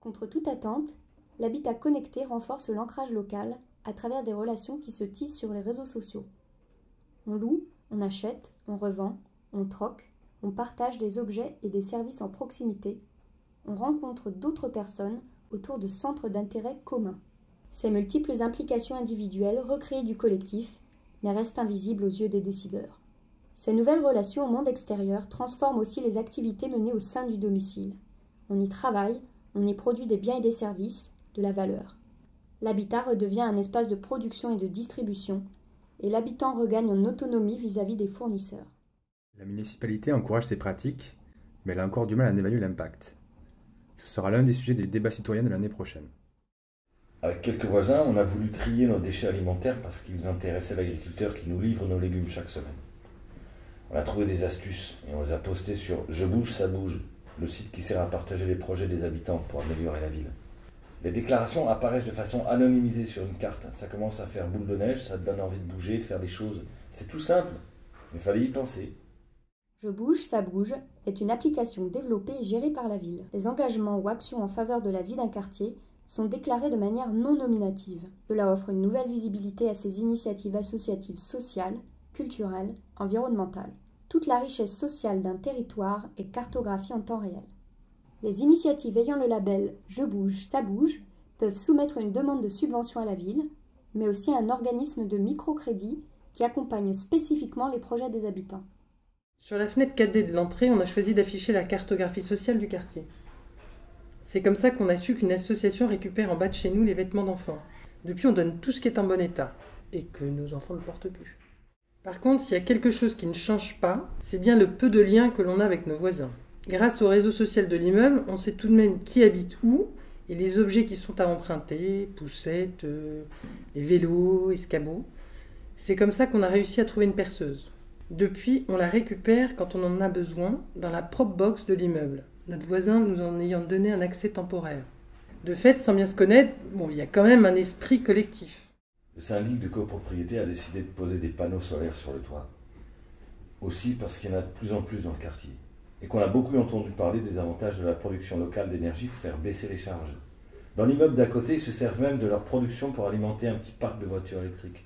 Contre toute attente, l'habitat connecté renforce l'ancrage local à travers des relations qui se tissent sur les réseaux sociaux. On loue, on achète, on revend, on troque, on partage des objets et des services en proximité, on rencontre d'autres personnes autour de centres d'intérêt communs. Ces multiples implications individuelles recréent du collectif, mais restent invisibles aux yeux des décideurs. Ces nouvelles relations au monde extérieur transforment aussi les activités menées au sein du domicile. On y travaille, on y produit des biens et des services, de la valeur. L'habitat redevient un espace de production et de distribution, et l'habitant regagne en autonomie vis-à-vis des fournisseurs. La municipalité encourage ces pratiques, mais elle a encore du mal à en évaluer l'impact. Ce sera l'un des sujets des débats citoyens de l'année prochaine. Avec quelques voisins, on a voulu trier nos déchets alimentaires parce qu'ils intéressaient l'agriculteur qui nous livre nos légumes chaque semaine. On a trouvé des astuces et on les a postées sur Je bouge, ça bouge, le site qui sert à partager les projets des habitants pour améliorer la ville. Les déclarations apparaissent de façon anonymisée sur une carte. Ça commence à faire boule de neige, ça te donne envie de bouger, de faire des choses. C'est tout simple, mais il fallait y penser. Je bouge, ça bouge est une application développée et gérée par la ville. Les engagements ou actions en faveur de la vie d'un quartier sont déclarés de manière non nominative. Cela offre une nouvelle visibilité à ces initiatives associatives sociales, culturelles, environnementales. Toute la richesse sociale d'un territoire est cartographiée en temps réel. Les initiatives ayant le label « Je bouge, ça bouge » peuvent soumettre une demande de subvention à la ville, mais aussi à un organisme de microcrédit qui accompagne spécifiquement les projets des habitants. Sur la fenêtre 4D de l'entrée, on a choisi d'afficher la cartographie sociale du quartier. C'est comme ça qu'on a su qu'une association récupère en bas de chez nous les vêtements d'enfants. Depuis, on donne tout ce qui est en bon état, et que nos enfants ne portent plus. Par contre, s'il y a quelque chose qui ne change pas, c'est bien le peu de liens que l'on a avec nos voisins. Grâce au réseau social de l'immeuble, on sait tout de même qui habite où, et les objets qui sont à emprunter, poussettes, les vélos, escabeaux. C'est comme ça qu'on a réussi à trouver une perceuse. Depuis, on la récupère quand on en a besoin dans la propre box de l'immeuble, notre voisin nous en ayant donné un accès temporaire. De fait, sans bien se connaître, il y a quand même un esprit collectif. Le syndic de copropriété a décidé de poser des panneaux solaires sur le toit. Aussi parce qu'il y en a de plus en plus dans le quartier. Et qu'on a beaucoup entendu parler des avantages de la production locale d'énergie pour faire baisser les charges. Dans l'immeuble d'à côté, ils se servent même de leur production pour alimenter un petit parc de voitures électriques.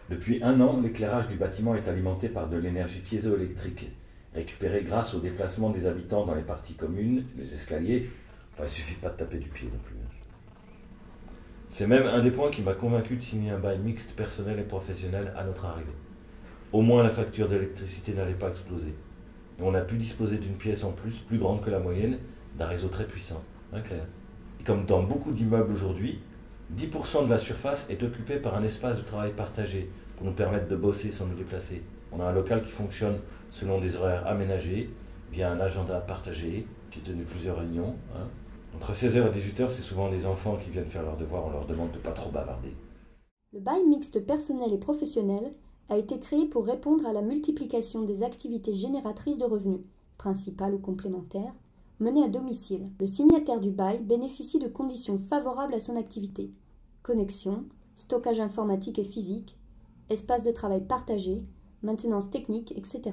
Depuis 1 an, l'éclairage du bâtiment est alimenté par de l'énergie piézoélectrique, récupérée grâce au déplacement des habitants dans les parties communes, les escaliers. Enfin, il suffit pas de taper du pied non plus. C'est même un des points qui m'a convaincu de signer un bail mixte personnel et professionnel à notre arrivée. Au moins la facture d'électricité n'allait pas exploser. Et on a pu disposer d'une pièce en plus grande que la moyenne, d'un réseau très puissant. Hein, Claire ? Et comme dans beaucoup d'immeubles aujourd'hui, 10% de la surface est occupée par un espace de travail partagé pour nous permettre de bosser sans nous déplacer. On a un local qui fonctionne selon des horaires aménagés, via un agenda partagé, qui tenu plusieurs réunions. Hein. Entre 16h et 18h, c'est souvent des enfants qui viennent faire leurs devoirs, on leur demande de ne pas trop bavarder. Le bail mixte personnel et professionnel a été créé pour répondre à la multiplication des activités génératrices de revenus, principales ou complémentaires, menées à domicile. Le signataire du bail bénéficie de conditions favorables à son activité. Connexion, stockage informatique et physique, espace de travail partagé, maintenance technique, etc.